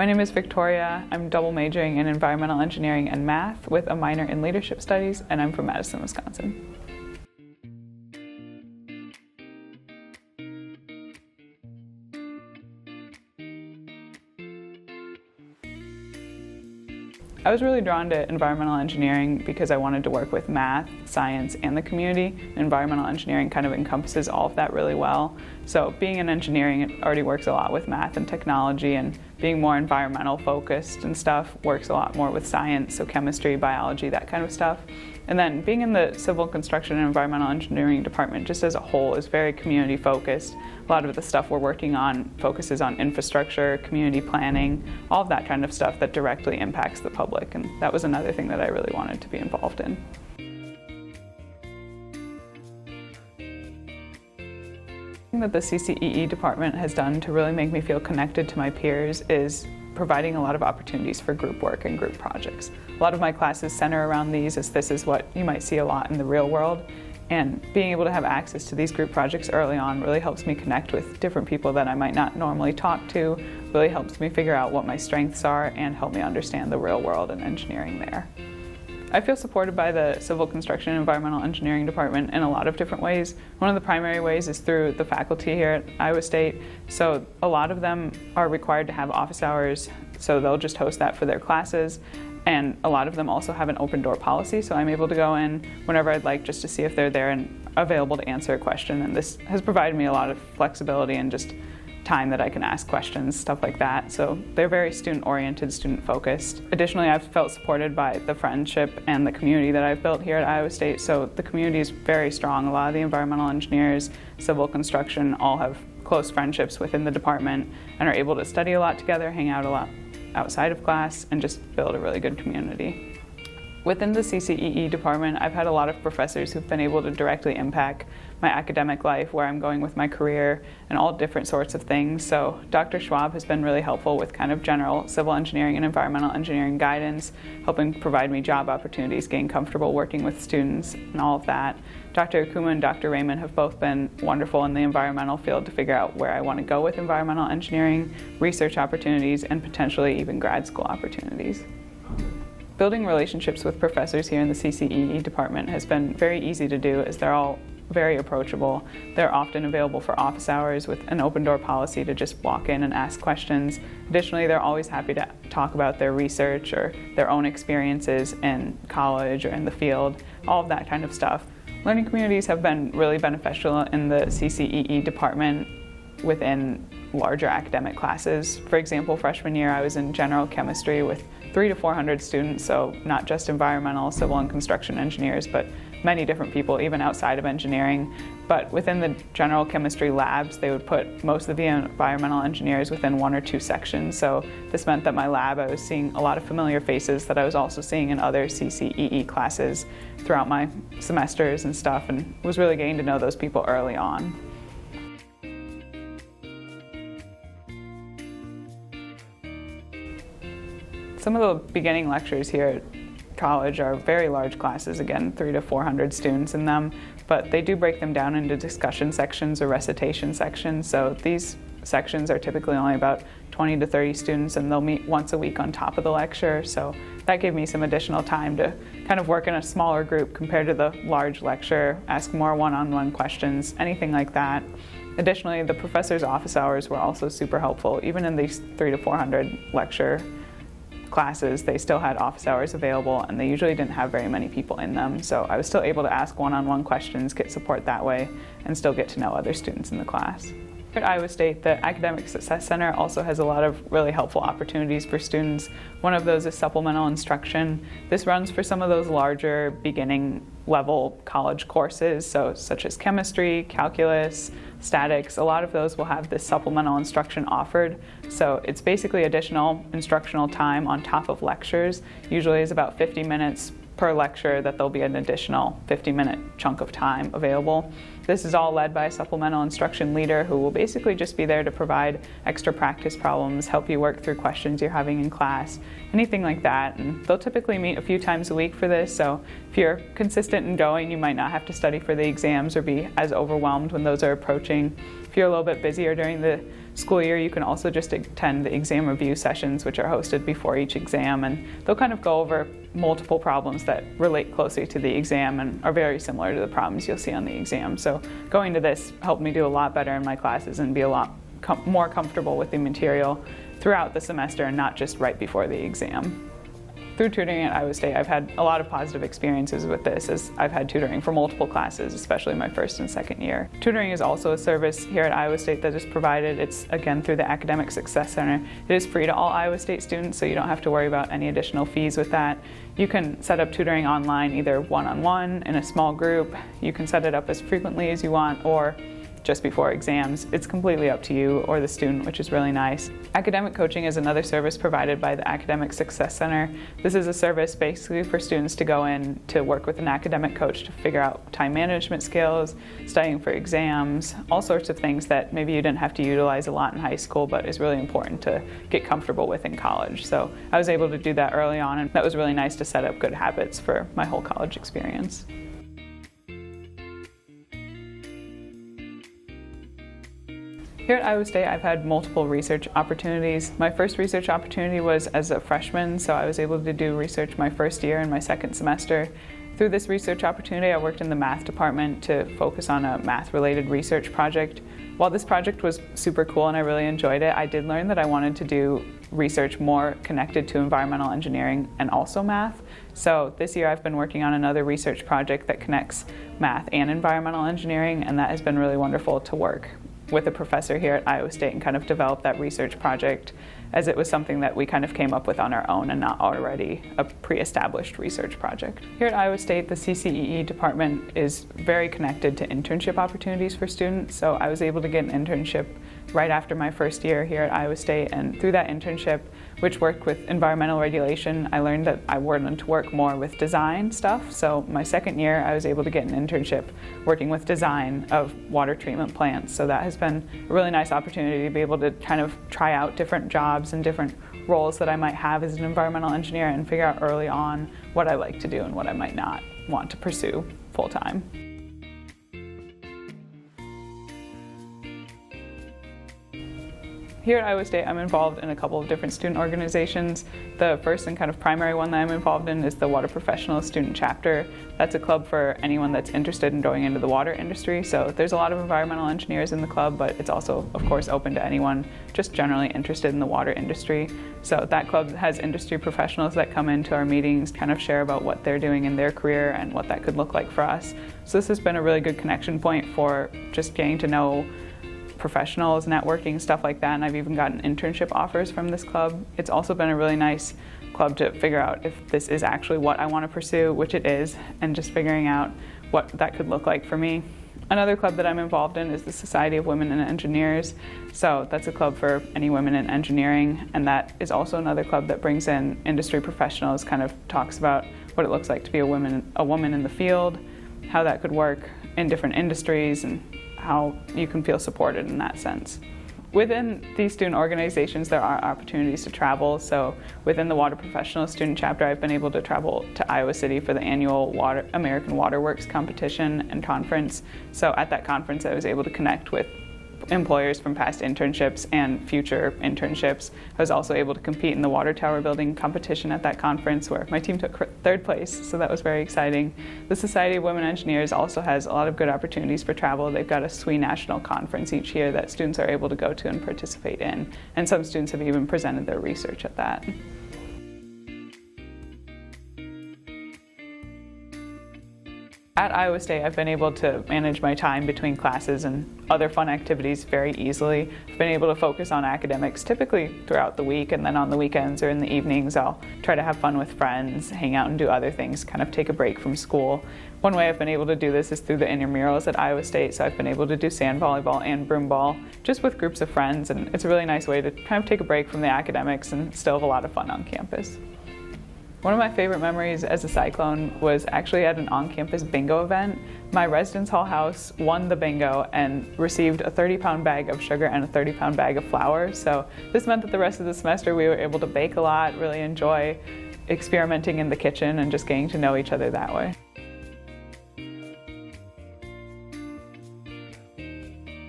My name is Victoria. I'm double majoring in environmental engineering and math with a minor in leadership studies, and I'm from Madison, Wisconsin. I was really drawn to environmental engineering because I wanted to work with math, science, and the community. Environmental engineering kind of encompasses all of that really well. So being in engineering, it already works a lot with math and technology, and being more environmental focused and stuff works a lot more with science, so chemistry, biology, that kind of stuff. And then being in the civil construction and environmental engineering department just as a whole is very community focused. A lot of the stuff we're working on focuses on infrastructure, community planning, all of that kind of stuff that directly impacts the public, and that was another thing that I really wanted to be involved in. That the CCEE department has done to really make me feel connected to my peers is providing a lot of opportunities for group work and group projects. A lot of my classes center around these, as this is what you might see a lot in the real world, and being able to have access to these group projects early on really helps me connect with different people that I might not normally talk to, really helps me figure out what my strengths are and help me understand the real world and engineering there. I feel supported by the Civil Construction and Environmental Engineering Department in a lot of different ways. One of the primary ways is through the faculty here at Iowa State. So a lot of them are required to have office hours, so they'll just host that for their classes. And a lot of them also have an open door policy, so I'm able to go in whenever I'd like just to see if they're there and available to answer a question. And this has provided me a lot of flexibility and just time that I can ask questions, stuff like that. So they're very student-oriented, student-focused. Additionally, I've felt supported by the friendship and the community that I've built here at Iowa State. So the community is very strong. A lot of the environmental engineers, civil construction, all have close friendships within the department and are able to study a lot together, hang out a lot outside of class, and just build a really good community. Within the CCEE department, I've had a lot of professors who've been able to directly impact my academic life, where I'm going with my career, and all different sorts of things. So Dr. Schwab has been really helpful with kind of general civil engineering and environmental engineering guidance, helping provide me job opportunities, getting comfortable working with students, and all of that. Dr. Akuma and Dr. Raymond have both been wonderful in the environmental field to figure out where I want to go with environmental engineering, research opportunities, and potentially even grad school opportunities. Building relationships with professors here in the CCEE department has been very easy to do, as they're all very approachable. They're often available for office hours with an open door policy to just walk in and ask questions. Additionally, they're always happy to talk about their research or their own experiences in college or in the field, all of that kind of stuff. Learning communities have been really beneficial in the CCEE department within larger academic classes. For example, freshman year I was in general chemistry with 300 to 400 students, so not just environmental, civil, and construction engineers, but many different people, even outside of engineering. But within the general chemistry labs, they would put most of the environmental engineers within 1 or 2 sections. So this meant that my lab, I was seeing a lot of familiar faces that I was also seeing in other CCEE classes throughout my semesters and stuff, and was really getting to know those people early on. Some of the beginning lectures here at college are very large classes, again, 300 to 400 students in them, but they do break them down into discussion sections or recitation sections. So these sections are typically only about 20 to 30 students, and they'll meet once a week on top of the lecture. So that gave me some additional time to kind of work in a smaller group compared to the large lecture, ask more one-on-one questions, anything like that. Additionally, the professors' office hours were also super helpful. Even in these 300 to 400 lecture classes, they still had office hours available, and they usually didn't have very many people in them. So I was still able to ask one-on-one questions, get support that way, and still get to know other students in the class. At Iowa State, the Academic Success Center also has a lot of really helpful opportunities for students. One of those is supplemental instruction. This runs for some of those larger beginning level college courses, so such as chemistry, calculus, statics. A lot of those will have this supplemental instruction offered. So it's basically additional instructional time on top of lectures. Usually is about 50 minutes per lecture that there'll be an additional 50-minute chunk of time available. This is all led by a supplemental instruction leader who will basically just be there to provide extra practice problems, help you work through questions you're having in class, anything like that. And they'll typically meet a few times a week for this, so if you're consistent in going, you might not have to study for the exams or be as overwhelmed when those are approaching. If you're a little bit busier during the school year, you can also just attend the exam review sessions, which are hosted before each exam, and they'll kind of go over multiple problems that relate closely to the exam and are very similar to the problems you'll see on the exam. So going to this helped me do a lot better in my classes and be a lot more comfortable with the material throughout the semester and not just right before the exam. Through tutoring at Iowa State, I've had a lot of positive experiences with this, as I've had tutoring for multiple classes, especially my first and second year. Tutoring is also a service here at Iowa State that is provided. It's, again, through the Academic Success Center. It is free to all Iowa State students, so you don't have to worry about any additional fees with that. You can set up tutoring online, either one-on-one, in a small group. You can set it up as frequently as you want, or just before exams. It's completely up to you or the student, which is really nice. Academic coaching is another service provided by the Academic Success Center. This is a service basically for students to go in to work with an academic coach to figure out time management skills, studying for exams, all sorts of things that maybe you didn't have to utilize a lot in high school, but is really important to get comfortable with in college. So I was able to do that early on, and that was really nice to set up good habits for my whole college experience. Here at Iowa State, I've had multiple research opportunities. My first research opportunity was as a freshman, so I was able to do research my first year and my second semester. Through this research opportunity, I worked in the math department to focus on a math-related research project. While this project was super cool and I really enjoyed it, I did learn that I wanted to do research more connected to environmental engineering and also math. So this year I've been working on another research project that connects math and environmental engineering, and that has been really wonderful to work with a professor here at Iowa State and kind of develop that research project, as it was something that we kind of came up with on our own and not already a pre-established research project. Here at Iowa State, the CCEE department is very connected to internship opportunities for students, so I was able to get an internship right after my first year here at Iowa State, and through that internship, which worked with environmental regulation, I learned that I wanted to work more with design stuff. So my second year, I was able to get an internship working with design of water treatment plants. So that has been a really nice opportunity to be able to kind of try out different jobs and different roles that I might have as an environmental engineer and figure out early on what I like to do and what I might not want to pursue full-time. Here at Iowa State, I'm involved in a couple of different student organizations. The first and kind of primary one that I'm involved in is the Water Professional Student Chapter. That's a club for anyone that's interested in going into the water industry. So there's a lot of environmental engineers in the club, but it's also, of course, open to anyone just generally interested in the water industry. So that club has industry professionals that come into our meetings, kind of share about what they're doing in their career and what that could look like for us. So this has been a really good connection point for just getting to know professionals, networking, stuff like that, and I've even gotten internship offers from this club. It's also been a really nice club to figure out if this is actually what I want to pursue, which it is, and just figuring out what that could look like for me. Another club that I'm involved in is the Society of Women and Engineers. So that's a club for any women in engineering, and that is also another club that brings in industry professionals, kind of talks about what it looks like to be a woman in the field, how that could work in different industries, and how you can feel supported in that sense. Within these student organizations, there are opportunities to travel. So within the Water Professional Student Chapter, I've been able to travel to Iowa City for the annual American Waterworks competition and conference. So at that conference, I was able to connect with employers from past internships and future internships. I was also able to compete in the water tower building competition at that conference, where my team took third place, so that was very exciting. The Society of Women Engineers also has a lot of good opportunities for travel. They've got a SWE National Conference each year that students are able to go to and participate in, and some students have even presented their research at that. At Iowa State, I've been able to manage my time between classes and other fun activities very easily. I've been able to focus on academics typically throughout the week, and then on the weekends or in the evenings, I'll try to have fun with friends, hang out and do other things, kind of take a break from school. One way I've been able to do this is through the intramurals at Iowa State, so I've been able to do sand volleyball and broomball just with groups of friends, and it's a really nice way to kind of take a break from the academics and still have a lot of fun on campus. One of my favorite memories as a Cyclone was actually at an on-campus bingo event. My residence hall house won the bingo and received a 30-pound bag of sugar and a 30-pound bag of flour. So this meant that the rest of the semester we were able to bake a lot, really enjoy experimenting in the kitchen and just getting to know each other that way.